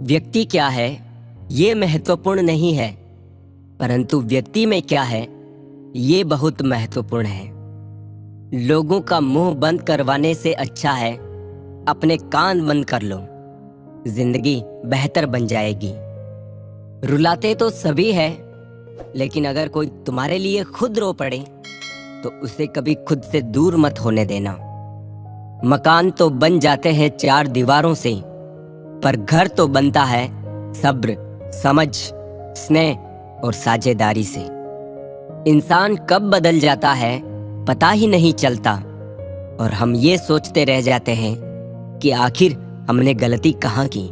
व्यक्ति क्या है ये महत्वपूर्ण नहीं है, परंतु व्यक्ति में क्या है ये बहुत महत्वपूर्ण है। लोगों का मुंह बंद करवाने से अच्छा है अपने कान बंद कर लो, जिंदगी बेहतर बन जाएगी। रुलाते तो सभी है, लेकिन अगर कोई तुम्हारे लिए खुद रो पड़े तो उसे कभी खुद से दूर मत होने देना। मकान तो बन जाते हैं चार दीवारों से, पर घर तो बनता है सब्र, समझ, स्नेह और साझेदारी से। इंसान कब बदल जाता है पता ही नहीं चलता, और हम ये सोचते रह जाते हैं कि आखिर हमने गलती कहाँ की।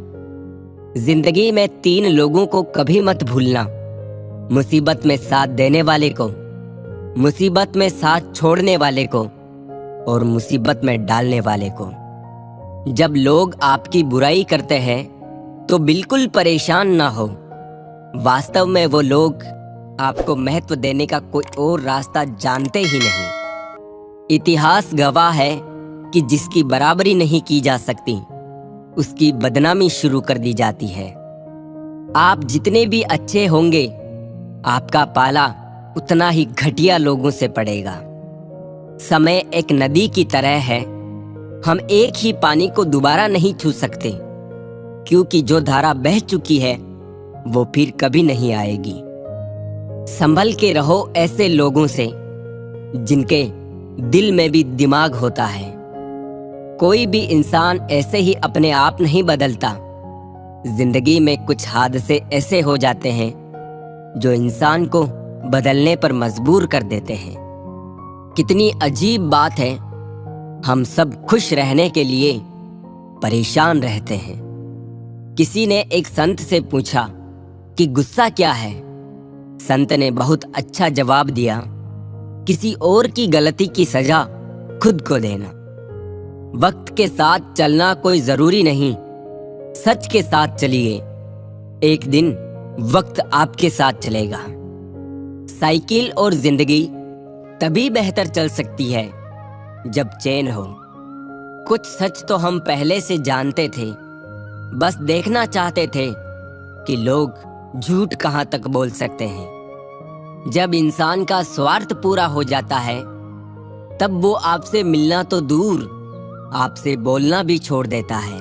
जिंदगी में तीन लोगों को कभी मत भूलना: मुसीबत में साथ देने वाले को, मुसीबत में साथ छोड़ने वाले को, और मुसीबत में डालने वाले को। जब लोग आपकी बुराई करते हैं तो बिल्कुल परेशान ना हो। वास्तव में वो लोग आपको महत्व देने का कोई और रास्ता जानते ही नहीं। इतिहास गवाह है कि जिसकी बराबरी नहीं की जा सकती उसकी बदनामी शुरू कर दी जाती है। आप जितने भी अच्छे होंगे, आपका पाला उतना ही घटिया लोगों से पड़ेगा। समय एक नदी की तरह है, हम एक ही पानी को दोबारा नहीं छू सकते, क्योंकि जो धारा बह चुकी है वो फिर कभी नहीं आएगी। संभल के रहो ऐसे लोगों से जिनके दिल में भी दिमाग होता है। कोई भी इंसान ऐसे ही अपने आप नहीं बदलता। जिंदगी में कुछ हादसे ऐसे हो जाते हैं जो इंसान को बदलने पर मजबूर कर देते हैं। कितनी अजीब बात है, हम सब खुश रहने के लिए परेशान रहते हैं। किसी ने एक संत से पूछा कि गुस्सा क्या है। संत ने बहुत अच्छा जवाब दिया: किसी और की गलती की सजा खुद को देना। वक्त के साथ चलना कोई जरूरी नहीं, सच के साथ चलिए, एक दिन वक्त आपके साथ चलेगा। साइकिल और जिंदगी तभी बेहतर चल सकती है जब चैन हो। कुछ सच तो हम पहले से जानते थे, बस देखना चाहते थे कि लोग झूठ कहाँ तक बोल सकते हैं। जब इंसान का स्वार्थ पूरा हो जाता है तब वो आपसे मिलना तो दूर, आपसे बोलना भी छोड़ देता है।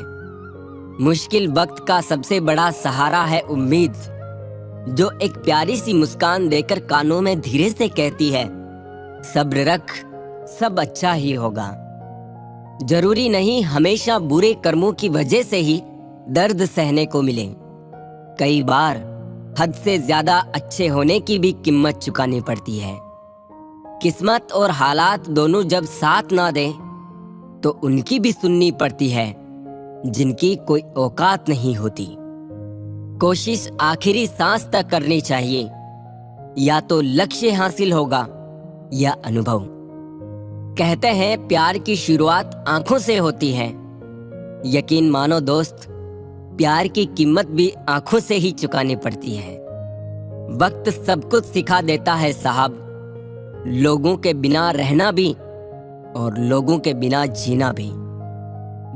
मुश्किल वक्त का सबसे बड़ा सहारा है उम्मीद, जो एक प्यारी सी मुस्कान देकर कानों में धीरे से कहती है, सब्र रख, सब अच्छा ही होगा। जरूरी नहीं हमेशा बुरे कर्मों की वजह से ही दर्द सहने को मिले। कई बार हद से ज्यादा अच्छे होने की भी कीमत चुकानी पड़ती है। किस्मत और हालात दोनों जब साथ ना दें तो उनकी भी सुननी पड़ती है जिनकी कोई औकात नहीं होती। कोशिश आखिरी सांस तक करनी चाहिए, या तो लक्ष्य हासिल होगा या अनुभव। कहते हैं प्यार की शुरुआत आंखों से होती है। यकीन मानो दोस्त, प्यार की कीमत भी आंखों से ही चुकानी पड़ती है। वक्त सब कुछ सिखा देता है साहब, लोगों के बिना रहना भी और लोगों के बिना जीना भी।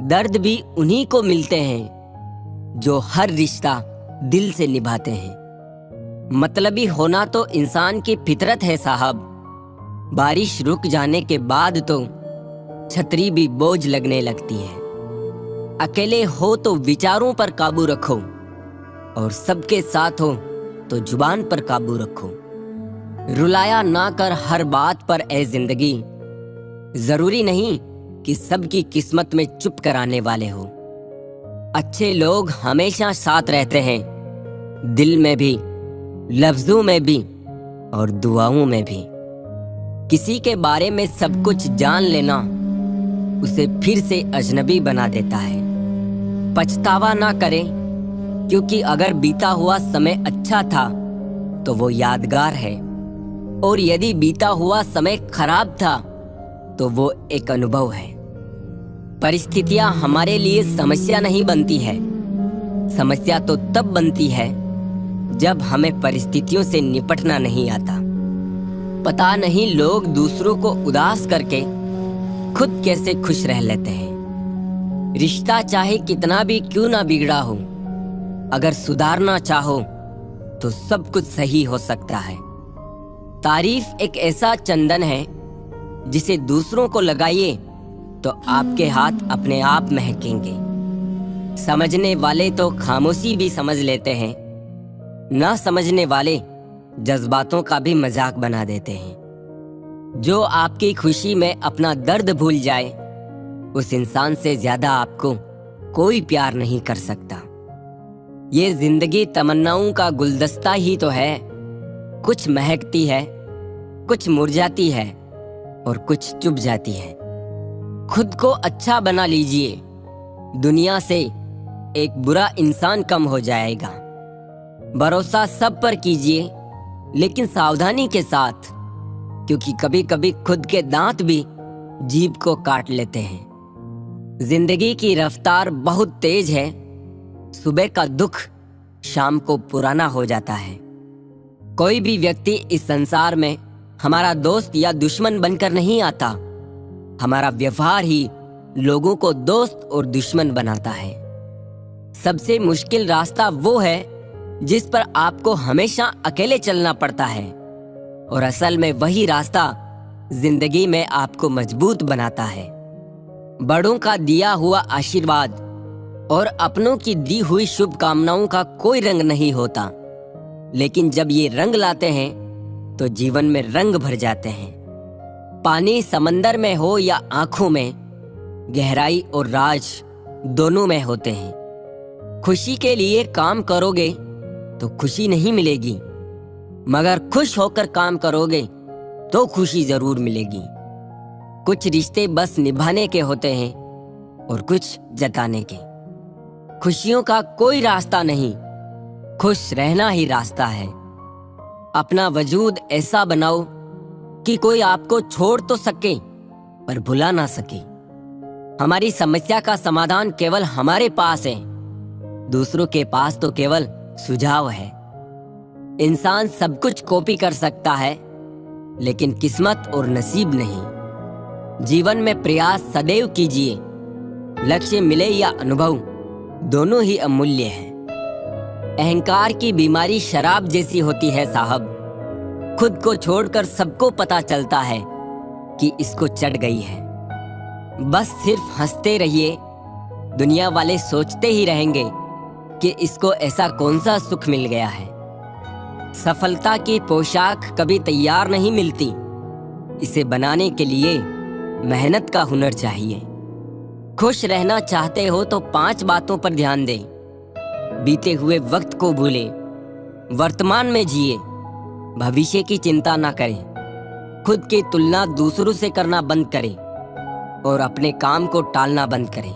दर्द भी उन्हीं को मिलते हैं जो हर रिश्ता दिल से निभाते हैं। मतलबी होना तो इंसान की फितरत है साहब। बारिश रुक जाने के बाद तो छतरी भी बोझ लगने लगती है। अकेले हो तो विचारों पर काबू रखो, और सबके साथ हो तो जुबान पर काबू रखो। रुलाया ना कर हर बात पर ए जिंदगी, जरूरी नहीं कि सबकी किस्मत में चुप कराने वाले हो। अच्छे लोग हमेशा साथ रहते हैं, दिल में भी, लफ्जों में भी और दुआओं में भी। किसी के बारे में सब कुछ जान लेना उसे फिर से अजनबी बना देता है। पछतावा ना करें, क्योंकि अगर बीता हुआ समय अच्छा था तो वो यादगार है, और यदि बीता हुआ समय खराब था तो वो एक अनुभव है। परिस्थितियां हमारे लिए समस्या नहीं बनती है, समस्या तो तब बनती है जब हमें परिस्थितियों से निपटना नहीं आता। पता नहीं लोग दूसरों को उदास करके खुद कैसे खुश रह लेते हैं। रिश्ता चाहे कितना भी क्यों ना बिगड़ा हो, अगर सुधारना चाहो तो सब कुछ सही हो सकता है। तारीफ एक ऐसा चंदन है जिसे दूसरों को लगाइए तो आपके हाथ अपने आप महकेंगे। समझने वाले तो खामोशी भी समझ लेते हैं, ना समझने वाले जज्बातों का भी मजाक बना देते हैं। जो आपकी खुशी में अपना दर्द भूल जाए, उस इंसान से ज्यादा आपको कोई प्यार नहीं कर सकता। ये जिंदगी तमन्नाओं का गुलदस्ता ही तो है। कुछ महकती है, कुछ मुरझाती है और कुछ चुप जाती है। खुद को अच्छा बना लीजिए, दुनिया से एक बुरा इंसान कम हो जाएगा। भरोसा सब पर कीजिए, लेकिन सावधानी के साथ, क्योंकि कभी कभी खुद के दांत भी जीभ को काट लेते हैं। जिंदगी की रफ्तार बहुत तेज है। सुबह का दुख शाम को पुराना हो जाता है। कोई भी व्यक्ति इस संसार में हमारा दोस्त या दुश्मन बनकर नहीं आता। हमारा व्यवहार ही लोगों को दोस्त और दुश्मन बनाता है। सबसे मुश्किल रास्ता वो है जिस पर आपको हमेशा अकेले चलना पड़ता है, और असल में वही रास्ता जिंदगी में आपको मजबूत बनाता है। बड़ों का दिया हुआ आशीर्वाद और अपनों की दी हुई शुभकामनाओं का कोई रंग नहीं होता, लेकिन जब ये रंग लाते हैं तो जीवन में रंग भर जाते हैं। पानी समंदर में हो या आंखों में, गहराई और राज दोनों में होते हैं। खुशी के लिए काम करोगे तो खुशी नहीं मिलेगी, मगर खुश होकर काम करोगे तो खुशी जरूर मिलेगी। कुछ रिश्ते बस निभाने के होते हैं और कुछ जताने के। खुशियों का कोई रास्ता नहीं, खुश रहना ही रास्ता है। अपना वजूद ऐसा बनाओ कि कोई आपको छोड़ तो सके पर भुला ना सके। हमारी समस्या का समाधान केवल हमारे पास है, दूसरों के पास तो केवल सुझाव है। इंसान सब कुछ कॉपी कर सकता है, लेकिन किस्मत और नसीब नहीं। जीवन में प्रयास सदैव कीजिए। लक्ष्य मिले या अनुभव, दोनों ही अमूल्य हैं। अहंकार की बीमारी शराब जैसी होती है साहब। खुद को छोड़कर सबको पता चलता है कि इसको चढ़ गई है। बस सिर्फ हंसते रहिए, दुनिया वाले सोचते ही रहेंगे कि इसको ऐसा कौन सा सुख मिल गया है। सफलता की पोशाक कभी तैयार नहीं मिलती, इसे बनाने के लिए मेहनत का हुनर चाहिए। खुश रहना चाहते हो तो 5 बातों पर ध्यान दें। बीते हुए वक्त को भूलें, वर्तमान में जिए, भविष्य की चिंता ना करें, खुद की तुलना दूसरों से करना बंद करें और अपने काम को टालना बंद करें।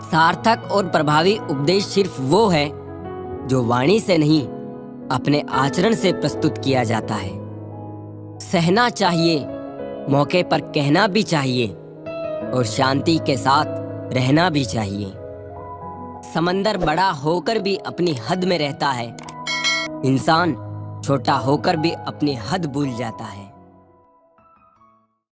सार्थक और प्रभावी उपदेश सिर्फ वो है जो वाणी से नहीं, अपने आचरण से प्रस्तुत किया जाता है। सहना चाहिए, मौके पर कहना भी चाहिए और शांति के साथ रहना भी चाहिए। समंदर बड़ा होकर भी अपनी हद में रहता है, इंसान छोटा होकर भी अपनी हद भूल जाता है।